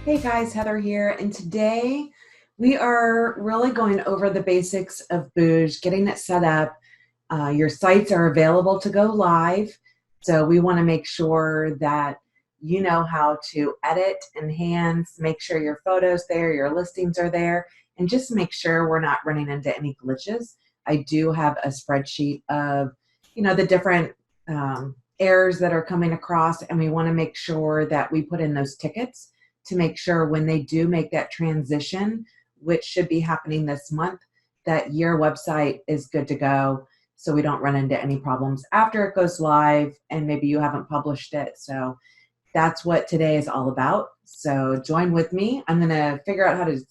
Hey guys, Heather here, and today we are really going over the basics of booj, getting it set up. Your sites are available to go live, so we want to make sure that you know how to edit, enhance, make sure your photos there, your listings are there, and just make sure we're not running into any glitches. I do have a spreadsheet of, the different errors that are coming across, and we want to make sure that we put in those tickets to make sure when they do make that transition, which should be happening this month, that your website is good to go so we don't run into any problems after it goes live and maybe you haven't published it. So that's what today is all about. So join with me. I'm going to figure out how to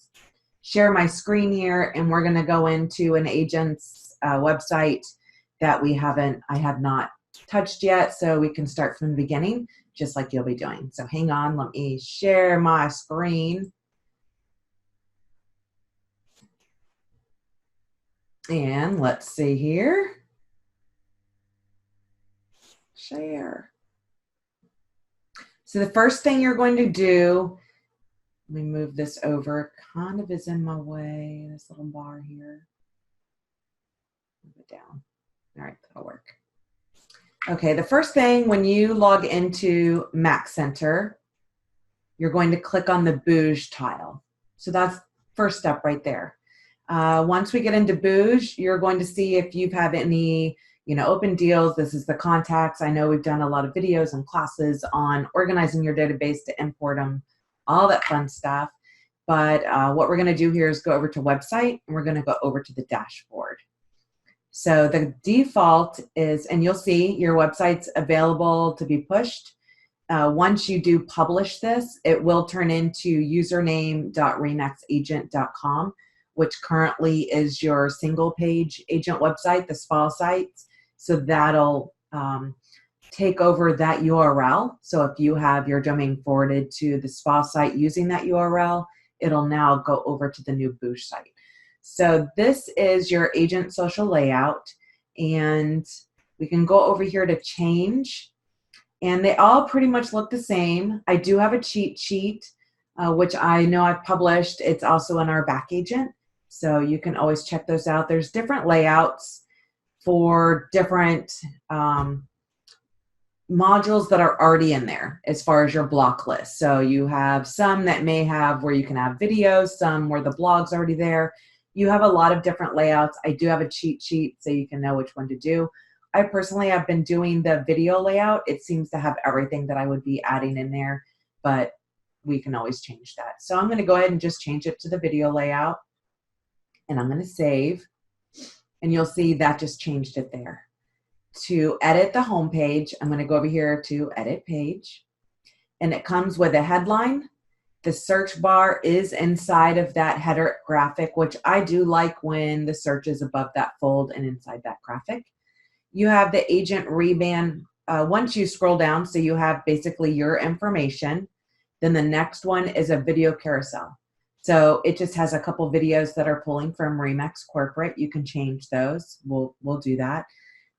share my screen here, and we're going to go into an agent's website that I have not touched yet, so we can start from the beginning, just like you'll be doing. So hang on, let me share my screen. And let's see here. Share. So the first thing you're going to do, let me move this over, it kind of is in my way, this little bar here. Move it down. All right, that'll work. Okay, the first thing when you log into MaxCenter, you're going to click on the booj tile. So that's first step right there. Once we get into booj, you're going to see if you've had any open deals. This is the contacts. I know we've done a lot of videos and classes on organizing your database to import them, all that fun stuff. But what we're going to do here is go over to website, and we're going to go over to the dashboard. So the default is, and you'll see your website's available to be pushed. Once you do publish this, it will turn into username.remaxagent.com, which currently is your single page agent website, the spa sites. So that'll take over that URL. So if you have your domain forwarded to the spa site using that URL, it'll now go over to the new booj site. So this is your agent social layout, and we can go over here to change, and they all pretty much look the same. I do have a cheat sheet, which I know I've published. It's also in our back agent, so you can always check those out. There's different layouts for different modules that are already in there as far as your block list. So you have some that may have where you can have videos, some where the blog's already there. You have a lot of different layouts. I do have a cheat sheet so you can know which one to do. I personally have been doing the video layout. It seems to have everything that I would be adding in there, but we can always change that. So I'm going to go ahead and just change it to the video layout, and I'm going to save, and you'll see that just changed it there. To edit the home page, I'm going to go over here to edit page, and it comes with a headline. The search bar is inside of that header graphic, which I do like when the search is above that fold and inside that graphic. You have the agent reband. Once you scroll down, so you have basically your information. Then the next one is a video carousel. So it just has a couple videos that are pulling from Remax Corporate. You can change those. We'll do that.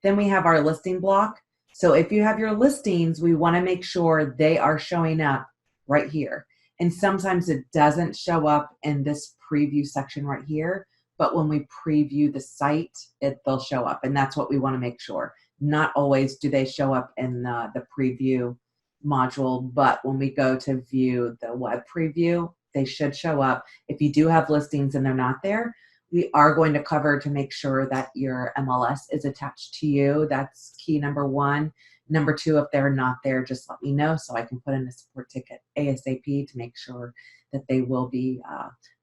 Then we have our listing block. So if you have your listings, we want to make sure they are showing up right here. And sometimes it doesn't show up in this preview section right here, but when we preview the site, they'll show up, and that's what we want to make sure. Not always do they show up in the preview module, but when we go to view the web preview, they should show up. If you do have listings and they're not there, we are going to cover to make sure that your MLS is attached to you. That's key number one. Number two, if they're not there, just let me know so I can put in a support ticket ASAP to make sure that they will be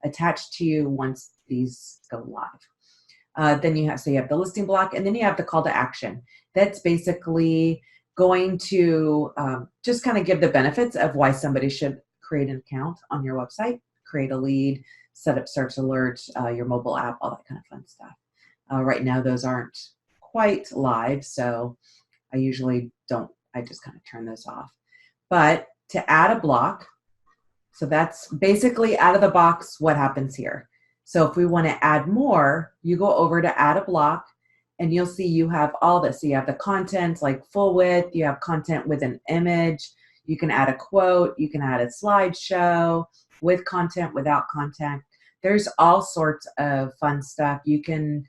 attached to you once these go live. Then you have the listing block, and then you have the call to action. That's basically going to just kind of give the benefits of why somebody should create an account on your website, create a lead, set up search alerts, your mobile app, all that kind of fun stuff. Right now, those aren't quite live, so I usually don't, I just kind of turn those off. But to add a block, so that's basically out of the box what happens here. So if we want to add more, you go over to add a block, and you'll see you have all this. So you have the content like full width, you have content with an image, you can add a quote, you can add a slideshow, with content, without content. There's all sorts of fun stuff. You can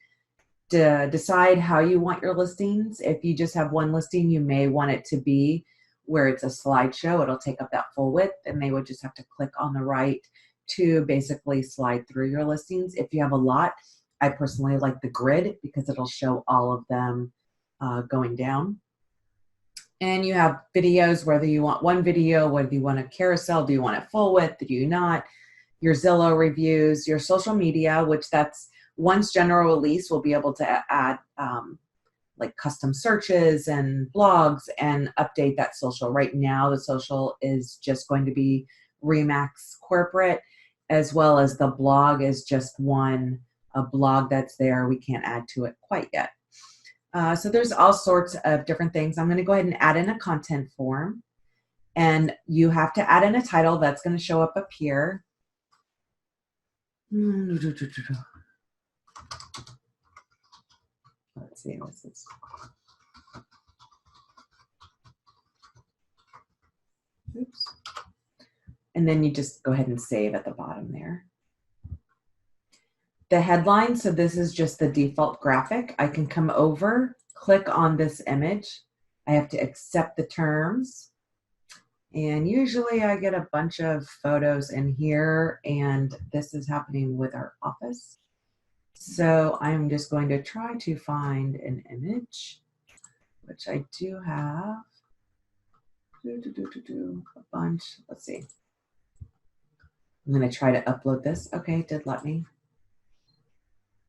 decide how you want your listings. If you just have one listing, you may want it to be where it's a slideshow. It'll take up that full width, and they would just have to click on the right to basically slide through your listings. If you have a lot, I personally like the grid because it'll show all of them going down. And you have videos, whether you want one video, whether you want a carousel, do you want it full width, do you not? Your Zillow reviews, your social media, which that's once general release, we'll be able to add like custom searches and blogs and update that social. Right now, the social is just going to be Remax corporate, as well as the blog is just a blog that's there. We can't add to it quite yet. So there's all sorts of different things. I'm going to go ahead and add in a content form, and you have to add in a title that's going to show up here. Let's see, what's this? Oops. And then you just go ahead and save at the bottom there. The headline, so this is just the default graphic. I can come over, click on this image. I have to accept the terms. And usually I get a bunch of photos in here, and this is happening with our office. So I'm just going to try to find an image, which I do have. A bunch. Let's see. I'm going to try to upload this. Okay, it did let me.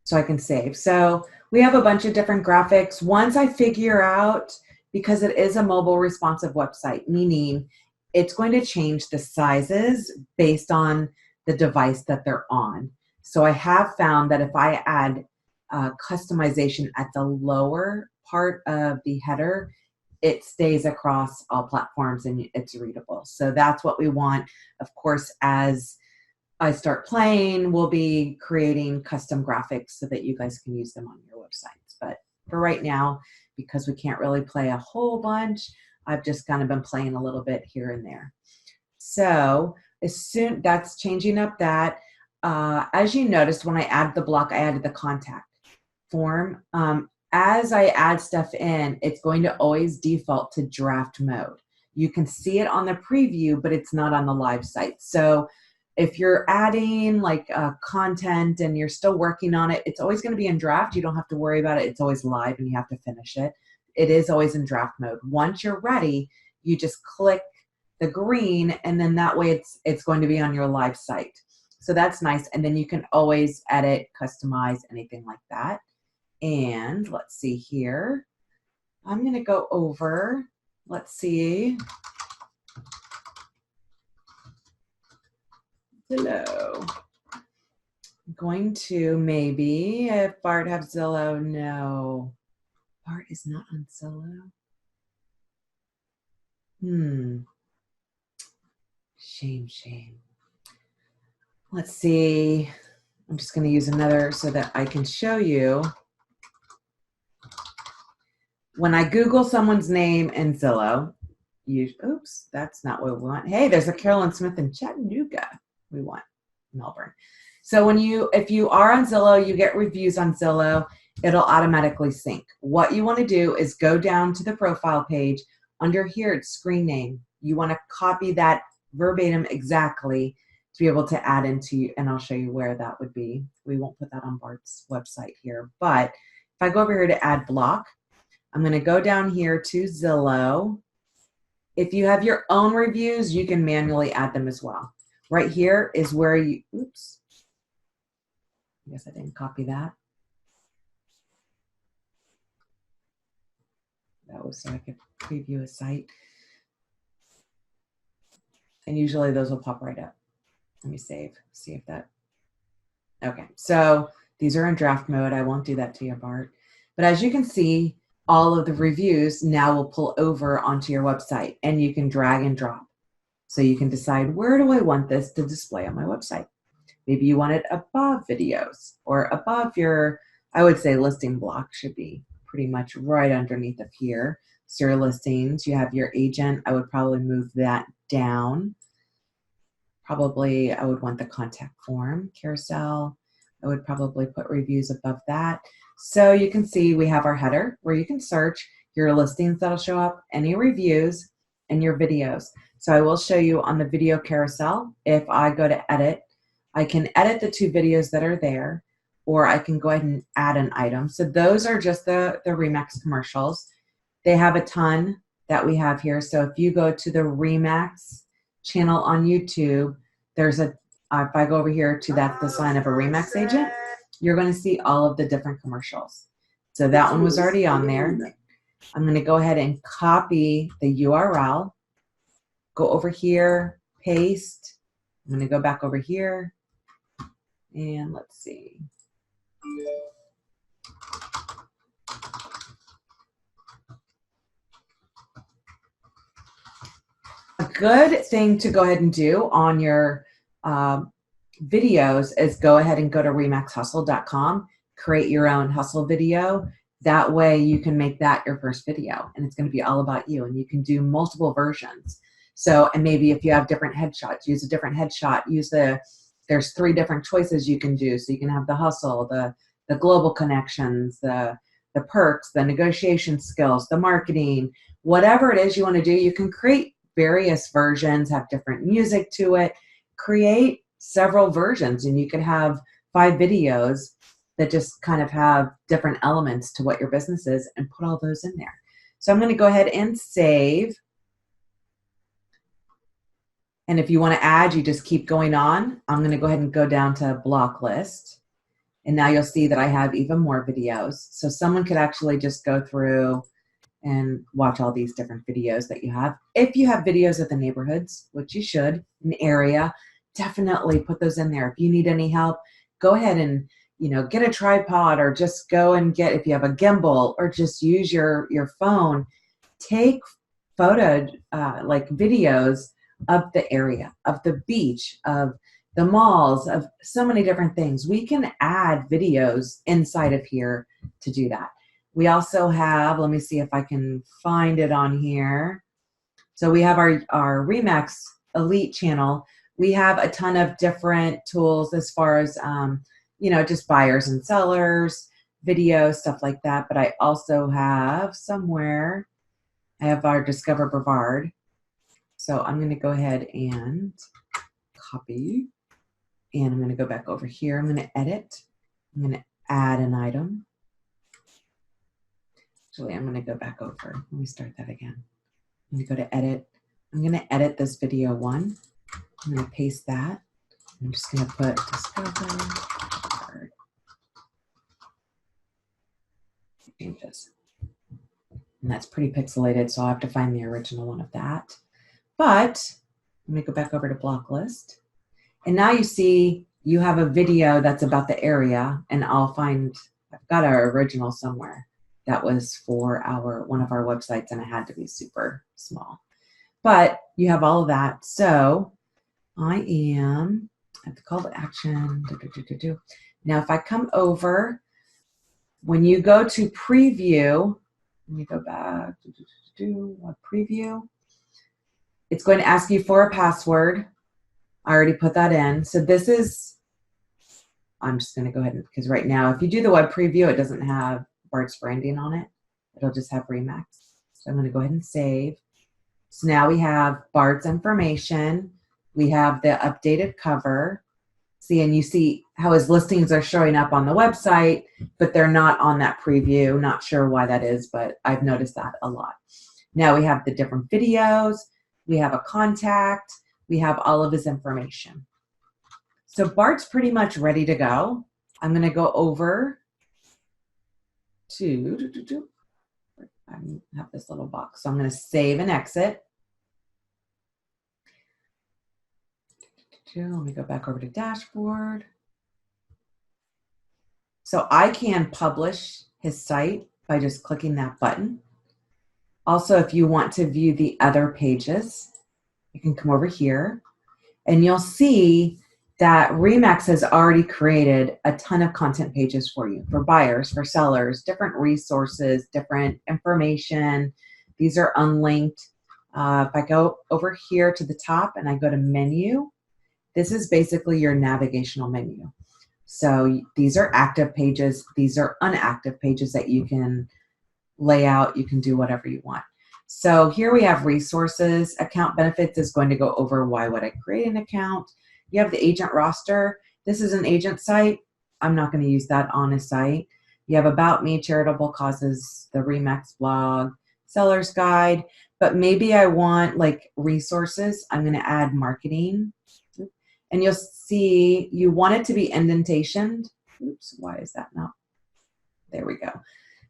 So I can save. So we have a bunch of different graphics. Once I figure out, because it is a mobile responsive website, meaning it's going to change the sizes based on the device that they're on. So I have found that if I add customization at the lower part of the header, it stays across all platforms and it's readable. So that's what we want. Of course, as I start playing, we'll be creating custom graphics so that you guys can use them on your websites. But for right now, because we can't really play a whole bunch, I've just kind of been playing a little bit here and there. So that's changing up that. As you noticed, when I add the block, I added the contact form. As I add stuff in, it's going to always default to draft mode. You can see it on the preview, but it's not on the live site. So if you're adding like content and you're still working on it, it's always going to be in draft. You don't have to worry about it. It's always live and you have to finish it. It is always in draft mode. Once you're ready, you just click the green, and then that way it's going to be on your live site. So that's nice. And then you can always edit, customize, anything like that. And let's see here. I'm going to go over, let's see. Zillow. I'm going to maybe, if Bart have Zillow, no. Bart is not on Zillow. Shame. Let's see. I'm just going to use another so that I can show you. When I Google someone's name in Zillow, oops, that's not what we want. Hey, there's a Carolyn Smith in Chattanooga. We want Melbourne. So if you are on Zillow, you get reviews on Zillow, it'll automatically sync. What you want to do is go down to the profile page. Under here, it's screen name. You want to copy that verbatim exactly to be able to add into, and I'll show you where that would be. We won't put that on Bart's website here, but if I go over here to add block, I'm going to go down here to Zillow. If you have your own reviews, you can manually add them as well. Right here is where you, oops, I guess I didn't copy that. That was so I could preview a site. And usually those will pop right up. Let me save, see if that, okay. So these are in draft mode. I won't do that to you, Bart. But as you can see, all of the reviews now will pull over onto your website, and you can drag and drop. So you can decide, where do I want this to display on my website? Maybe you want it above videos or above your, I would say listing block should be pretty much right underneath of here. So your listings, you have your agent. I would probably move that down. Probably I would want the contact form, carousel. I would probably put reviews above that. So you can see we have our header where you can search your listings that'll show up, any reviews, and your videos. So I will show you on the video carousel. If I go to edit, I can edit the 2 videos that are there, or I can go ahead and add an item. So those are just the Remax commercials. They have a ton that we have here. So if you go to the Remax channel on YouTube, there's a, if I go over here to that's the sign of a Remax agent, you're going to see all of the different commercials. So that one was already on there. I'm going to go ahead and copy the URL, go over here, paste. I'm going to go back over here, and let's see. A good thing to go ahead and do on your videos is go ahead and go to remaxhustle.com, create your own hustle video. That way you can make that your first video, and it's going to be all about you, and you can do multiple versions. So, and maybe if you have different headshots, use a different headshot, there's 3 different choices you can do. So you can have the hustle, the global connections, the perks, the negotiation skills, the marketing, whatever it is you want to do, you can create various versions, have different music to it, create several versions, and you can have 5 videos that just kind of have different elements to what your business is and put all those in there. So I'm going to go ahead and save. And if you want to add, you just keep going on. I'm going to go ahead and go down to block list. And now you'll see that I have even more videos. So someone could actually just go through and watch all these different videos that you have. If you have videos of the neighborhoods, which you should, an area, definitely put those in there. If you need any help, go ahead and get a tripod, or just go and get, if you have a gimbal, or just use your phone, take photo, like videos of the area, of the beach, of the malls, of so many different things. We can add videos inside of here to do that. We also have, let me see if I can find it on here. So we have our Remax Elite channel. We have a ton of different tools as far as, just buyers and sellers, videos, stuff like that. But I also have somewhere, I have our Discover Brevard. So I'm going to go ahead and copy, and I'm going to go back over here. I'm going to edit. I'm going to add an item. Actually, I'm going to go back over. Let me start that again. I'm going to go to edit. I'm going to edit this video 1. I'm going to paste that. I'm just going to put Discover changes. And that's pretty pixelated, so I'll have to find the original one of that. But let me go back over to block list. And now you see you have a video that's about the area, and I've got our original somewhere. That was for one of our websites, and it had to be super small. But you have all of that. So I am at the call to action. Now, if I come over, when you go to preview, let me go back to preview. It's going to ask you for a password. I already put that in. So this is, I'm just going to go ahead and, because right now, if you do the web preview, it doesn't have Bart's branding on it. It'll just have Remax. So I'm going to go ahead and save. So now we have Bart's information. We have the updated cover. See, and you see how his listings are showing up on the website, but they're not on that preview. Not sure why that is, but I've noticed that a lot. Now we have the different videos. We have a contact. We have all of his information. So Bart's pretty much ready to go. I'm going to go over to, I have this little box. So I'm going to save and exit. Let me go back over to dashboard. So I can publish his site by just clicking that button. Also, if you want to view the other pages, you can come over here, and you'll see that Remax has already created a ton of content pages for you, for buyers, for sellers, different resources, different information. These are unlinked. If I go over here to the top and I go to menu, This is basically your navigational menu. So these are active pages. These are inactive pages that you can lay out. You can do whatever you want. So here we have resources. Account benefits is going to go over why would I create an account. You have the agent roster. This is an agent site. I'm not going to use that on a site. You have about me, charitable causes, the Remax blog, seller's guide, but maybe I want like resources. I'm going to add marketing, and you'll see you want it to be indentationed. Oops, why is that not? There we go.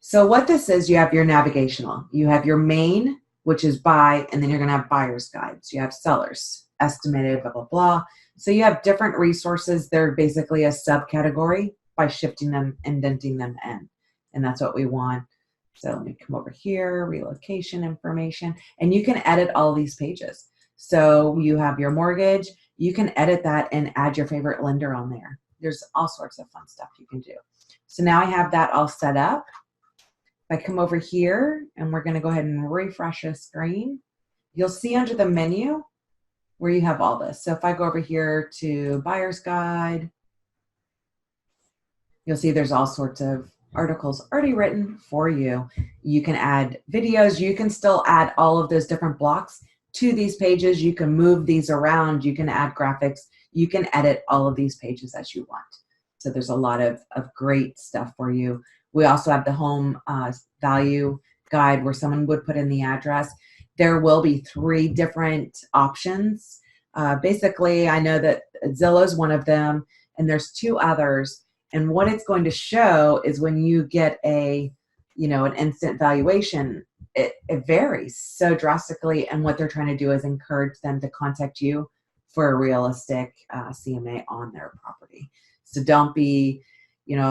So what this is, you have your navigational. You have your main, which is buy, and then you're going to have buyer's guides. You have sellers, estimated, blah, blah, blah. So you have different resources. They're basically a subcategory by shifting them, indenting them in. And that's what we want. So let me come over here, relocation information, and you can edit all these pages. So you have your mortgage. You can edit that and add your favorite lender on there. There's all sorts of fun stuff you can do. So now I have that all set up. If I come over here and we're going to go ahead and refresh the screen, you'll see under the menu where you have all this. So if I go over here to buyer's guide, you'll see there's all sorts of articles already written for you. You can add videos. You can still add all of those different blocks to these pages. You can move these around. You can add graphics. You can edit all of these pages as you want. So there's a lot of great stuff for you. We also have the home value guide where someone would put in the address. There will be 3 different options. Basically, I know that Zillow is one of them, and there's 2 others. And what it's going to show is when you get an instant valuation, it varies so drastically. And what they're trying to do is encourage them to contact you for a realistic CMA on their property. So don't be,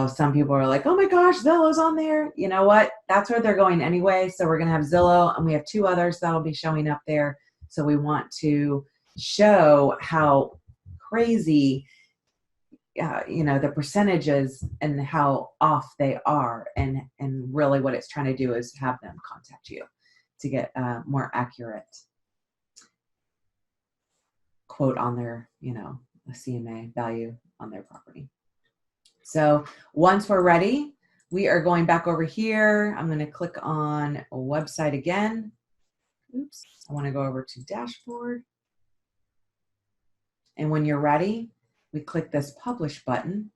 some people are like, oh my gosh, Zillow's on there. You know what? That's where they're going anyway. So we're going to have Zillow, and we have 2 others that'll be showing up there. So we want to show how crazy, the percentages and how off they are. And really what it's trying to do is have them contact you to get a more accurate quote on their, a CMA value on their property. So once we're ready, we are going back over here. I'm going to click on a website again. Oops, I want to go over to dashboard. And when you're ready, we click this publish button.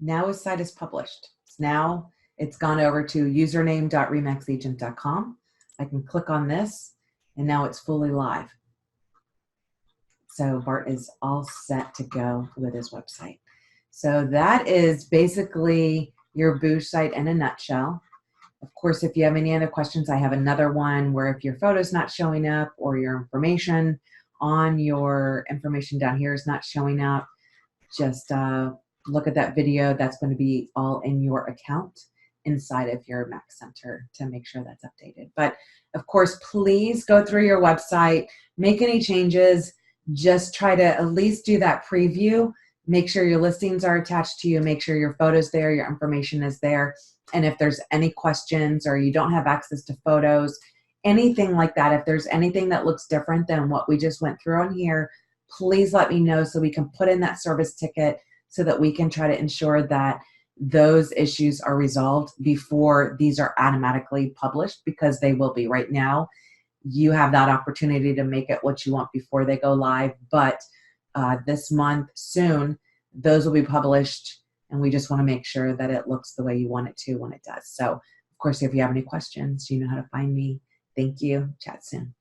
Now a site is published. Now it's gone over to username.remaxagent.com. I can click on this, and now it's fully live. So Bart is all set to go with his website. So that is basically your booj site in a nutshell. Of course, if you have any other questions, I have another one where if your photo's not showing up or your information on your information down here is not showing up, just look at that video. That's going to be all in your account inside of your Max Center to make sure that's updated. But of course, please go through your website, make any changes, just try to at least do that preview. Make sure your listings are attached to you. Make sure your photo's there, your information is there. And if there's any questions or you don't have access to photos, anything like that, if there's anything that looks different than what we just went through on here, please let me know so we can put in that service ticket so that we can try to ensure that those issues are resolved before these are automatically published, because they will be. Right now, you have that opportunity to make it what you want before they go live. But this month, soon, those will be published, and we just want to make sure that it looks the way you want it to when it does. So, of course, if you have any questions, you know how to find me. Thank you. Chat soon.